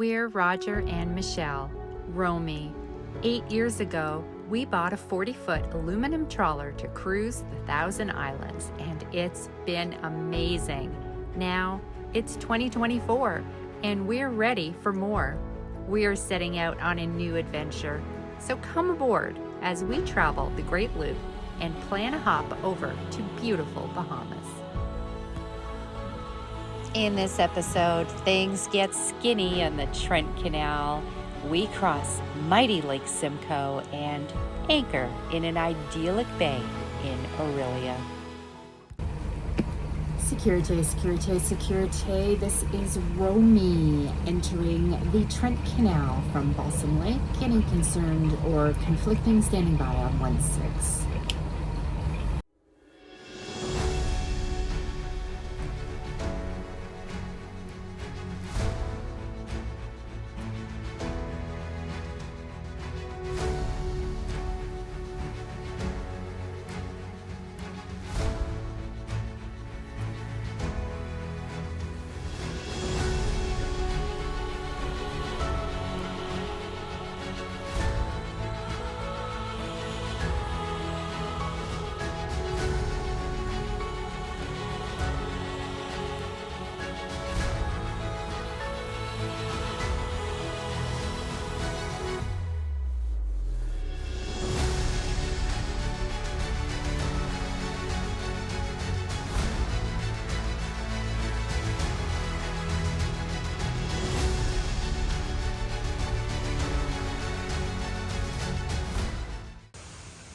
We're Roger and Michelle, Romy. 8 years ago, we bought a 40-foot aluminum trawler to cruise the Thousand Islands, and it's been amazing. Now, it's 2024, and we're ready for more. We're setting out on a new adventure, so come aboard as we travel the Great Loop and plan a hop over to beautiful Bahamas. In this episode, things get skinny on the Trent Canal. We cross mighty Lake Simcoe and anchor in an idyllic bay in Orillia. Securite, Securite, Securite. This is Romy entering the Trent Canal from Balsam Lake. Any concerned or conflicting standing by on 1-6.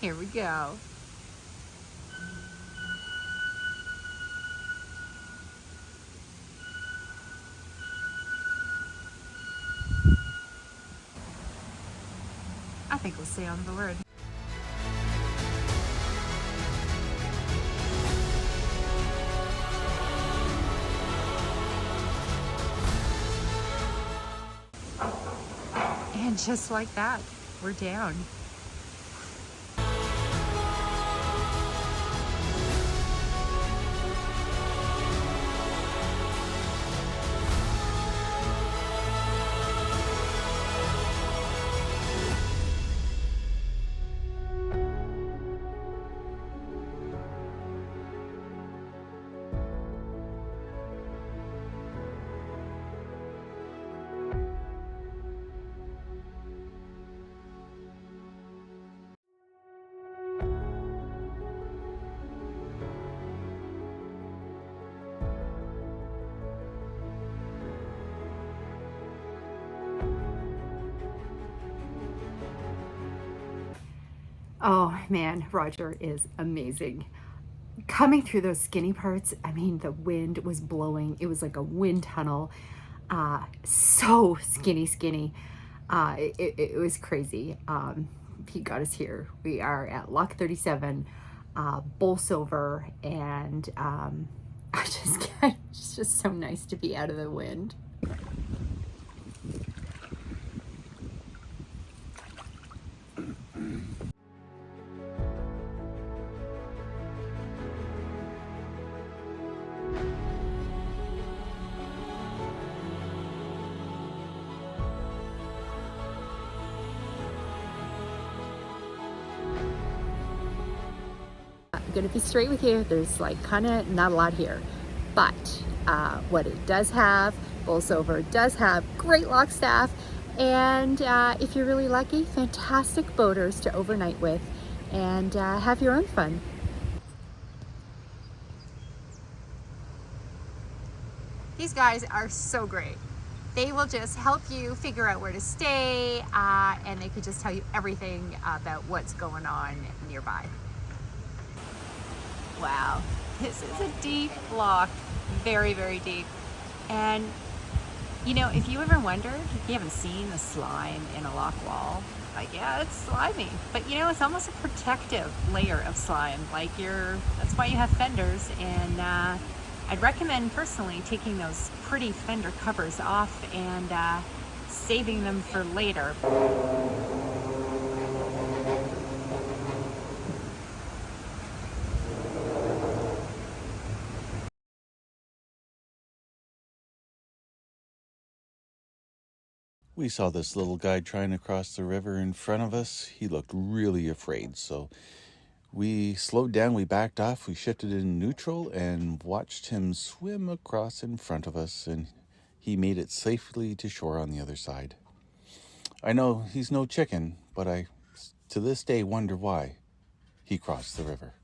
Here we go. I think we'll stay on board. And just like that, we're down. Oh man, Roger is amazing. Coming through those skinny parts, I mean, the wind was blowing. It was like a wind tunnel. So skinny. It was crazy. He got us here. We are at Lock 37, Bolsover, and it's just so nice to be out of the wind. I'm gonna be straight with you. There's like kind of not a lot here, but what it does have, Bolsover does have great lock staff, and if you're really lucky, fantastic boaters to overnight with and have your own fun. These guys are so great. They will just help you figure out where to stay, and they could just tell you everything about what's going on nearby. Wow, this is a deep lock, very deep. And you know, if you ever wondered, if you haven't seen the slime in a lock wall, like, yeah, it's slimy, but you know, it's almost a protective layer of slime. Like that's why you have fenders. And I'd recommend personally taking those pretty fender covers off and saving them for later. We saw this little guy trying to cross the river in front of us. He looked really afraid, so we slowed down, we backed off, we shifted in neutral and watched him swim across in front of us, and he made it safely to shore on the other side. I know he's no chicken, but I to this day wonder why he crossed the river.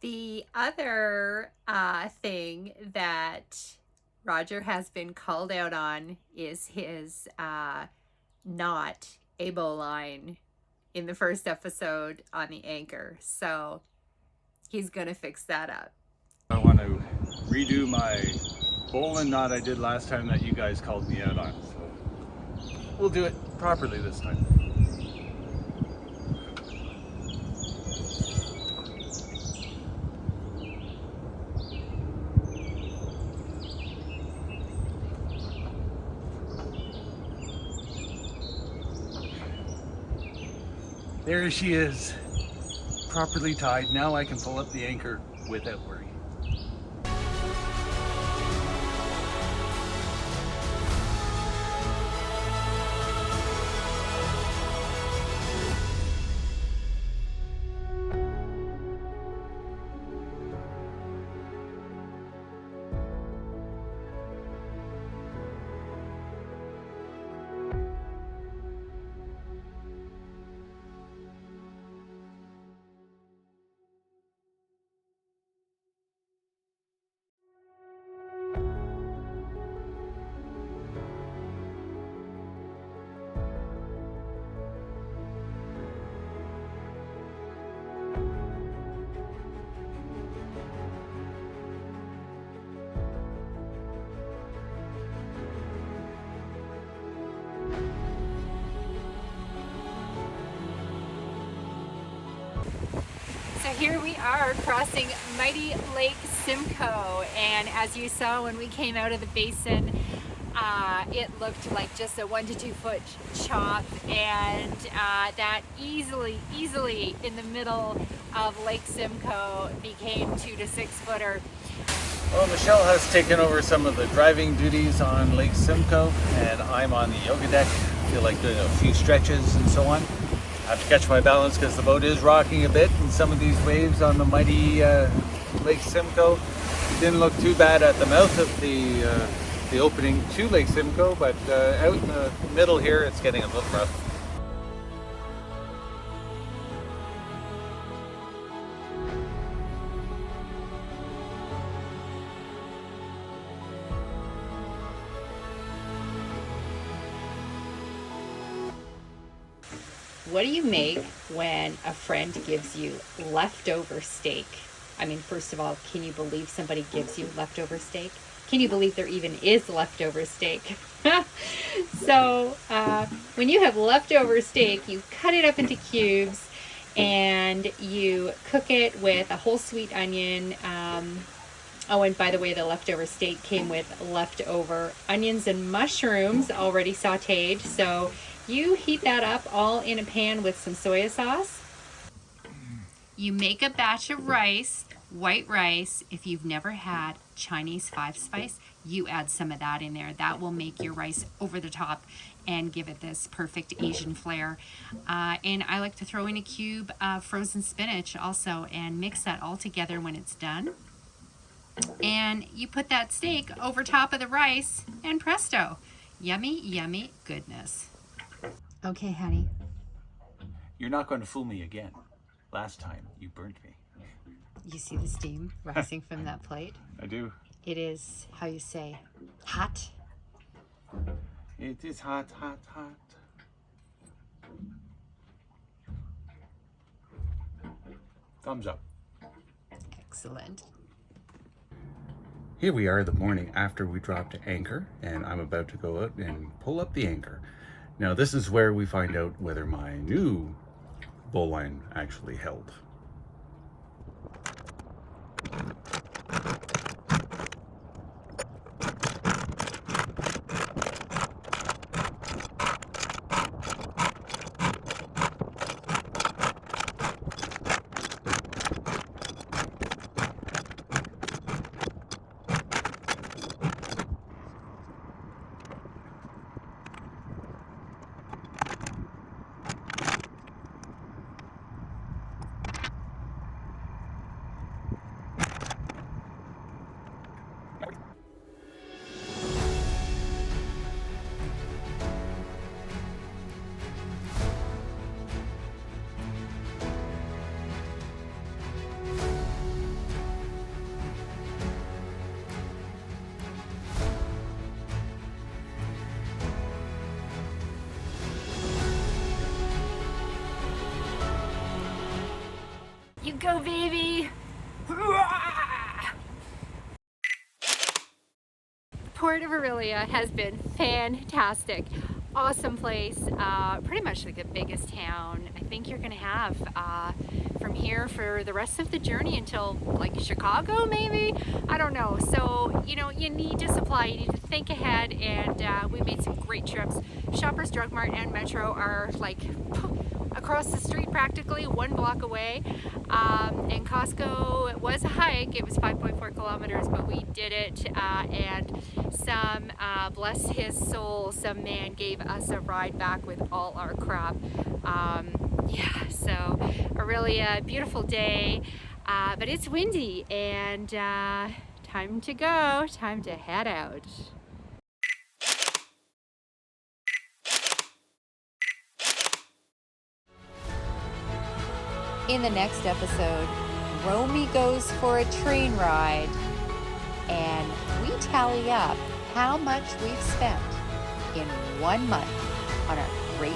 The other thing that Roger has been called out on is his not a bowline in the first episode on the anchor. So he's going to fix that up. I want to redo my bowline knot I did last time that you guys called me out on. So we'll do it properly this time. There she is, properly tied. Now I can pull up the anchor without worry. So here we are crossing mighty Lake Simcoe, and as you saw when we came out of the basin, it looked like just a 1 to 2 foot chop, and that easily in the middle of Lake Simcoe became 2 to 6 footer. Well, Michelle has taken over some of the driving duties on Lake Simcoe, and I'm on the yoga deck. I feel like doing a few stretches and so on. I have to catch my balance because the boat is rocking a bit, and some of these waves on the mighty Lake Simcoe didn't look too bad at the mouth of the opening to Lake Simcoe, but out in the middle here it's getting a little rough. What do you make when a friend gives you leftover steak? I mean, first of all, can you believe somebody gives you leftover steak? Can you believe there even is leftover steak? So when you have leftover steak, you cut it up into cubes and you cook it with a whole sweet onion. Oh, and by the way, the leftover steak came with leftover onions and mushrooms already sauteed. So you heat that up all in a pan with some soy sauce. You make a batch of rice white rice. If you've never had Chinese 5-spice, you add some of that in there. That will make your rice over the top and give it this perfect Asian flair. And I like to throw in a cube of frozen spinach also and mix that all together when it's done. And you put that steak over top of the rice and presto, yummy, yummy goodness. Okay, honey. You're not going to fool me again. Last time you burnt me. You see the steam rising from that plate? I do. It is, how you say, hot. It is hot, hot, hot. Thumbs up. Excellent. Here we are the morning after we dropped anchor, and I'm about to go out and pull up the anchor. Now this is where we find out whether my new bowline actually held. You go, baby! Port of Orillia has been fantastic. Awesome place, pretty much like the biggest town I think you're gonna have from here for the rest of the journey until like Chicago maybe? I don't know. So, you know, you need to supply, you need to think ahead, and we made some great trips. Shoppers Drug Mart and Metro are like across the street practically, 1 block away. And Costco, it was a hike, it was 5.4 kilometers, but we did it, and some, bless his soul, some man gave us a ride back with all our crap. Yeah, so a really beautiful day, but it's windy, and time to go, time to head out. In the next episode, Romy goes for a train ride, and we tally up how much we've spent in 1 month on our great